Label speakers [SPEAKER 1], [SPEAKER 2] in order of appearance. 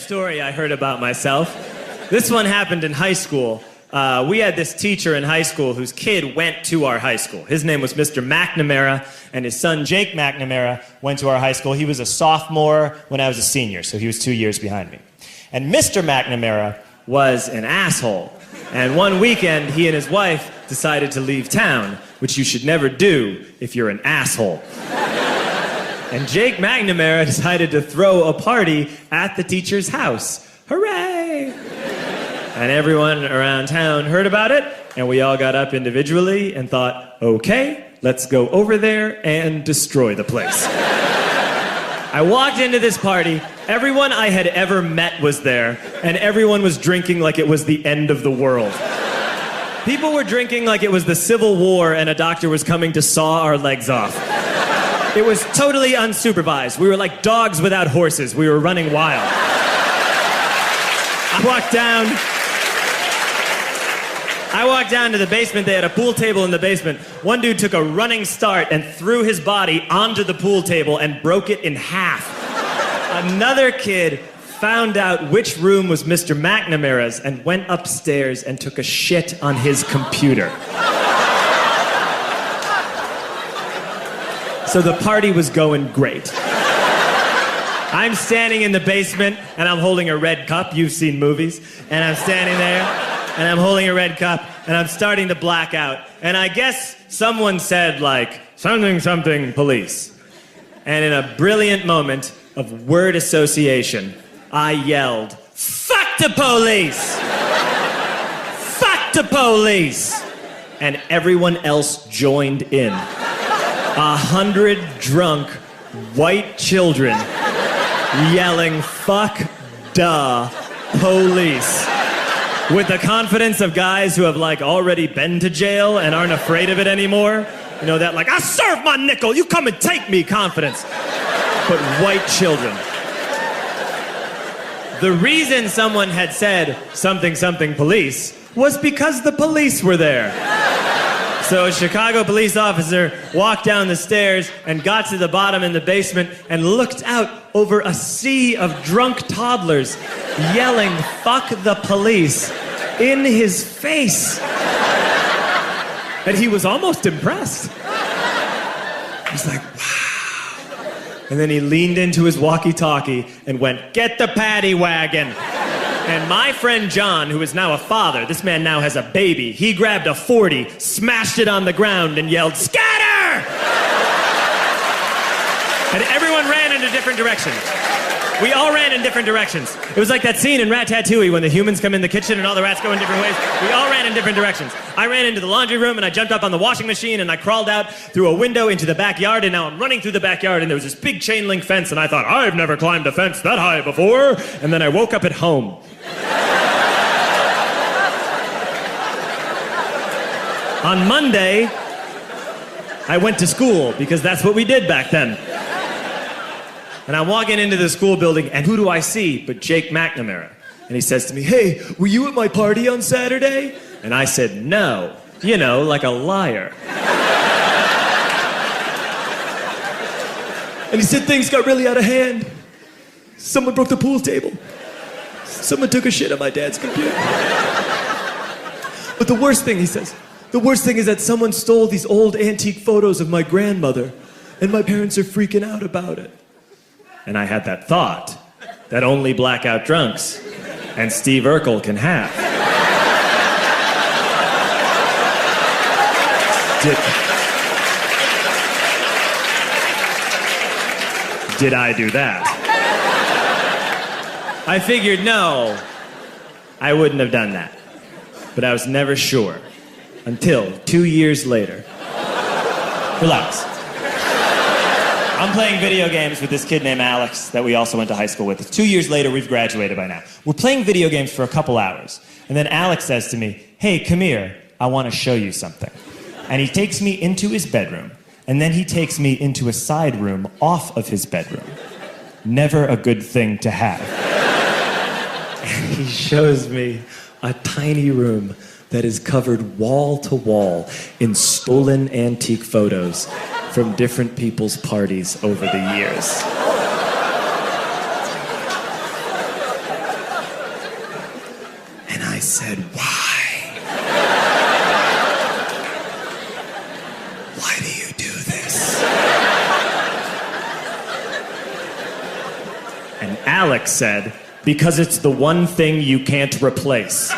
[SPEAKER 1] story I heard about myself. This one happened in high school. We had this teacher in high school whose kid went to our high school. His name was Mr. McNamara, and his son Jake McNamara went to our high school. He was a sophomore when I was a senior, so he was 2 years behind me. And Mr. McNamara was an asshole. And one weekend, he and his wife decided to leave town, which you should never do if you're an asshole. And Jake McNamara decided to throw a party at the teacher's house. Hooray! And everyone around town heard about it, and we all got up individually and thought, okay, let's go over there and destroy the place. I walked into this party, everyone I had ever met was there, and everyone was drinking like it was the end of the world. People were drinking like it was the Civil War and a doctor was coming to saw our legs off. It was totally unsupervised. We were like dogs without horses. We were running wild. I walked down to the basement. They had a pool table in the basement. One dude took a running start and threw his body onto the pool table and broke it in half. Another kid found out which room was Mr. McNamara's and went upstairs and took a shit on his computer. So the party was going great. I'm standing in the basement and I'm holding a red cup. You've seen movies. And I'm standing there and I'm holding a red cup and I'm starting to black out. And I guess someone said like, something, something, police. And in a brilliant moment of word association, I yelled, fuck the police! Fuck the police! And everyone else joined in. 100 drunk white children yelling, fuck the police. With the confidence of guys who have like already been to jail and aren't afraid of it anymore. You know, that like, I serve my nickel, you come and take me confidence. But white children. The reason someone had said something, something police was because the police were there. So a Chicago police officer walked down the stairs and got to the bottom in the basement and looked out over a sea of drunk toddlers yelling, fuck the police, in his face. And he was almost impressed. He's like, wow. And then he leaned into his walkie-talkie and went, get the paddy wagon. And my friend John, who is now a father, this man now has a baby, he grabbed a 40, smashed it on the ground, and yelled, scatter! And everyone ran in a different direction. We all ran in different directions. It was like that scene in Ratatouille when the humans come in the kitchen and all the rats go in different ways. We all ran in different directions. I ran into the laundry room and I jumped up on the washing machine and I crawled out through a window into the backyard, and now I'm running through the backyard and there was this big chain link fence and I thought, I've never climbed a fence that high before. And then I woke up at home. On Monday, I went to school because that's what we did back then. And I'm walking into the school building, and who do I see but Jake McNamara? And he says to me, hey, were you at my party on Saturday? And I said, no. You know, like a liar. And he said things got really out of hand. Someone broke the pool table. Someone took a shit on my dad's computer. But the worst thing, he says, the worst thing is that someone stole these old antique photos of my grandmother, and my parents are freaking out about it. And I had that thought that only blackout drunks and Steve Urkel can have. Did I do that? I figured, no, I wouldn't have done that. But I was never sure until 2 years later. Relax. I'm playing video games with this kid named Alex that we also went to high school with. 2 years later, we've graduated by now. We're playing video games for a couple hours. And then Alex says to me, hey, come here, I want to show you something. And he takes me into his bedroom. And then he takes me into a side room off of his bedroom. Never a good thing to have. And he shows me a tiny room that is covered wall to wall in stolen antique photos from different people's parties over the years. And I said, why? Why do you do this? And Alex said, because it's the one thing you can't replace.